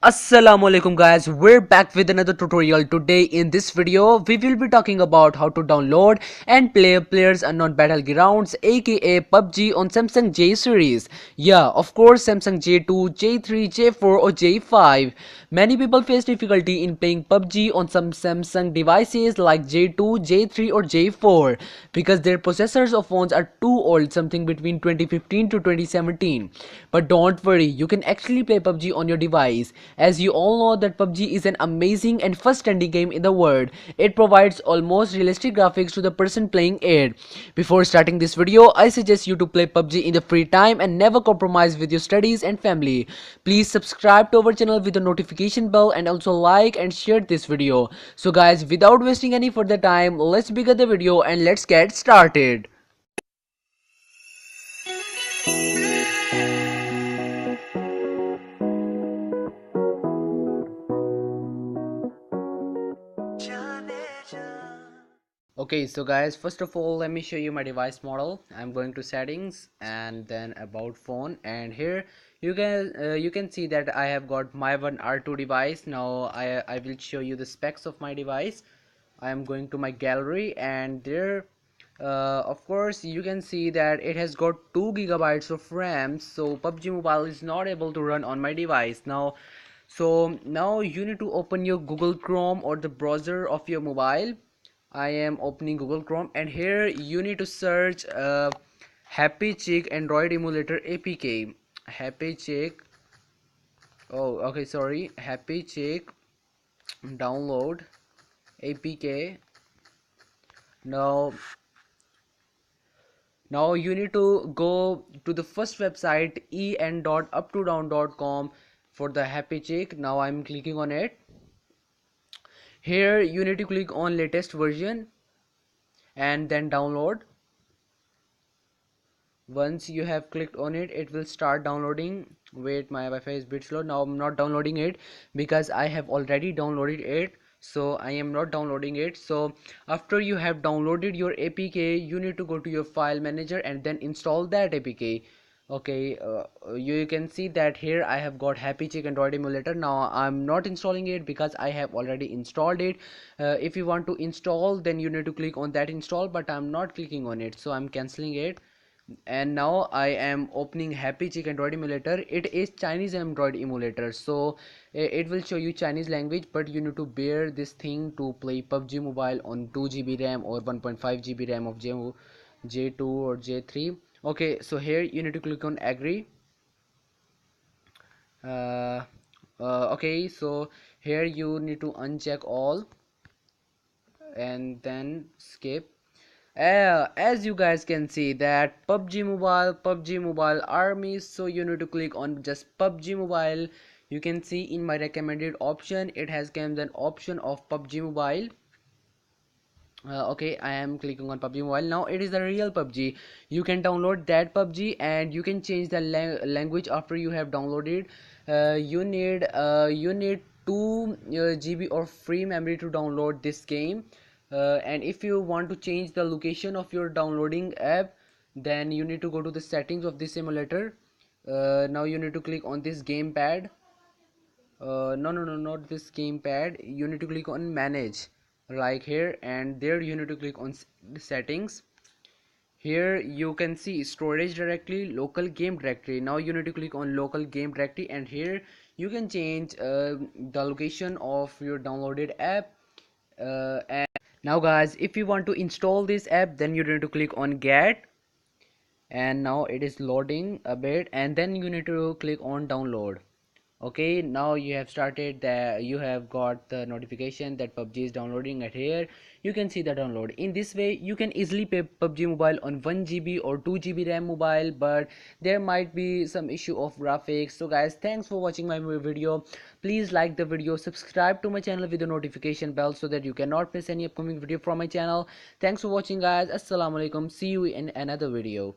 Assalamualaikum guys, we're back with another tutorial. Today in this video we will be talking about how to download and play Players Unknown Battlegrounds aka PUBG on Samsung J series. Yeah, of course Samsung J2, J3, J4 or J5. Many people face difficulty in playing PUBG on some Samsung devices like J2, J3 or J4 because their processors of phones are too old, something between 2015 to 2017. But don't worry, you can actually play PUBG on your device. As you all know that PUBG is an amazing and first trending game in the world. It provides almost realistic graphics to the person playing it. Before starting this video, I suggest you to play PUBG in the free time and never compromise with your studies and family. Please subscribe to our channel with the notification bell and also like and share this video. So guys, without wasting any further time, let's begin the video and let's get started. Okay, so guys, first of all let me show you my device model. I'm going to settings and then about phone, and here you can see that I have got Mione R2 device. Now I will show you the specs of my device. I am going to my gallery, and there of course you can see that it has got 2 gigabytes of RAM, so PUBG Mobile is not able to run on my device now. So now you need to open your Google Chrome or the browser of your mobile. I am opening Google Chrome, and here you need to search Happy Chick Android Emulator APK. Happy Chick. Oh, okay, sorry. Happy Chick download APK. Now, now you need to go to the first website en.uptodown.com for the Happy Chick. Now I'm clicking on it. Here you need to click on latest version and then download. Once you have clicked on it, it will start downloading. Wait, my Wi-Fi is a bit slow. Now I'm not downloading it because I have already downloaded it, so I am not downloading it. So after you have downloaded your APK, you need to go to your file manager and then install that APK. Okay, you can see that here I have got Happy Chick Android Emulator. Now I'm not installing it because I have already installed it. If you want to install, then you need to click on that install, but I'm not clicking on it, so I'm canceling it. And now I am opening Happy Chick Android Emulator. It is Chinese Android emulator, so it will show you Chinese language, but you need to bear this thing to play PUBG Mobile on 2 GB RAM or 1.5 GB RAM of J2 or J3. Okay, so here you need to click on agree. uh, okay, so here you need to uncheck all and then skip. As you guys can see that PUBG Mobile Army, so you need to click on just PUBG Mobile. You can see in my recommended option it has came an option of PUBG Mobile. Okay, I am clicking on PUBG Mobile. Now it is the real PUBG. You can download that PUBG and you can change the language after you have downloaded. You need 2 GB of free memory to download this game. And if you want to change the location of your downloading app, then you need to go to the settings of this simulator. Now you need to click on this gamepad. No, not this gamepad. You need to click on manage, like here, and there you need to click on settings. Here you can see storage directory, local game directory. Now you need to click on local game directory, and here you can change the location of your downloaded app. And now guys, if you want to install this app, then you need to click on get, and now it is loading a bit, and then you need to click on download. Okay, now you have started that, you have got the notification that PUBG is downloading. At here you can see the download. In this way you can easily play PUBG Mobile on 1 GB or 2 GB RAM mobile, but there might be some issue of graphics. So guys, thanks for watching my video. Please like the video, subscribe to my channel with the notification bell so that you cannot miss any upcoming video from my channel. Thanks for watching guys. Assalamu alaikum. See you in another video.